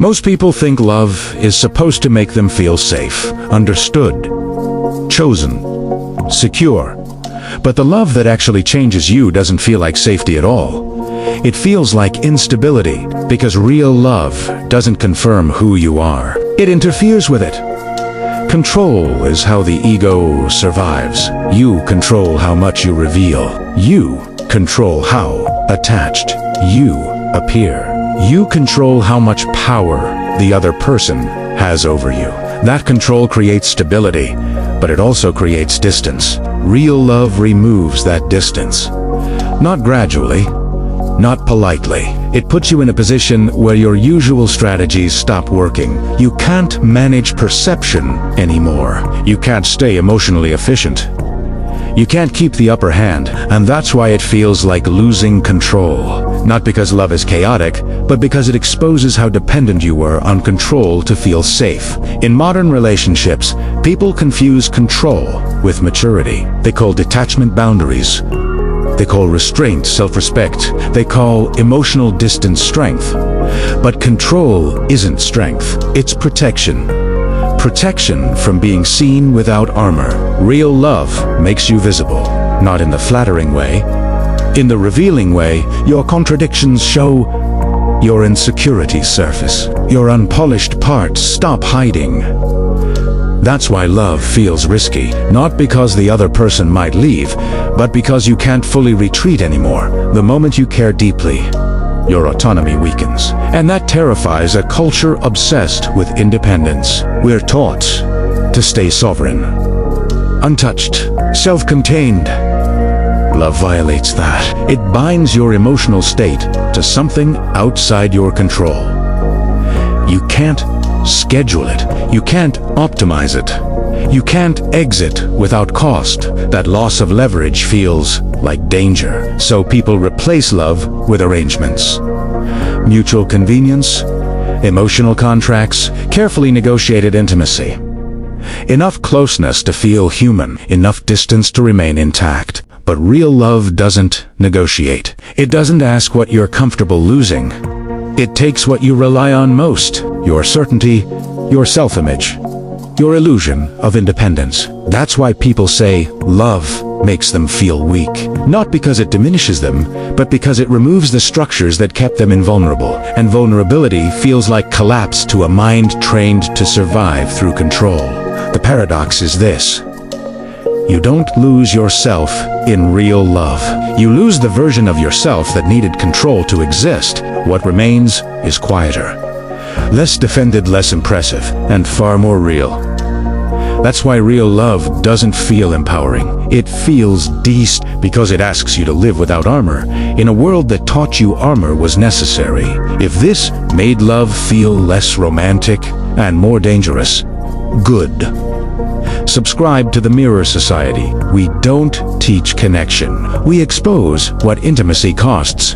Most people think love is supposed to make them feel safe, understood, chosen, secure. But the love that actually changes you doesn't feel like safety at all. It feels like instability, because real love doesn't confirm who you are. It interferes with it. Control is how the ego survives. You control how much you reveal. You control how attached you appear. You control how much power the other person has over you. That control creates stability, but it also creates distance. Real love removes that distance. Not gradually, not politely. It puts you in a position where your usual strategies stop working. You can't manage perception anymore. You can't stay emotionally efficient. You can't keep the upper hand, and that's why it feels like losing control. Not because love is chaotic, but because it exposes how dependent you were on control to feel safe. In modern relationships, people confuse control with maturity. They call detachment boundaries. They call restraint self-respect. They call emotional distance strength. But control isn't strength, it's protection. Protection from being seen without armor. Real love makes you visible, not in the flattering way. In the revealing way, your contradictions show. Your insecurities surface. Your unpolished parts stop hiding. That's why love feels risky, not because the other person might leave, but because you can't fully retreat anymore. The moment you care deeply, your autonomy weakens. And that terrifies a culture obsessed with independence. We're taught to stay sovereign, untouched, self-contained. Love violates that. It binds your emotional state to something outside your control. You can't schedule it. You can't optimize it. You can't exit without cost. That loss of leverage feels like danger. So people replace love with arrangements. Mutual convenience, emotional contracts, carefully negotiated intimacy. Enough closeness to feel human, enough distance to remain intact. But real love doesn't negotiate. It doesn't ask what you're comfortable losing. It takes what you rely on most: your certainty, your self-image, your illusion of independence. That's why people say love makes them feel weak. Not because it diminishes them, but because it removes the structures that kept them invulnerable. And vulnerability feels like collapse to a mind trained to survive through control. The paradox is this: you don't lose yourself in real love. You lose the version of yourself that needed control to exist. What remains is quieter, less defended, less impressive, and far more real. That's why real love doesn't feel empowering. It feels because it asks you to live without armor, in a world that taught you armor was necessary. If this made love feel less romantic and more dangerous, good. Subscribe to the Mirror Society. We don't teach connection. We expose what intimacy costs.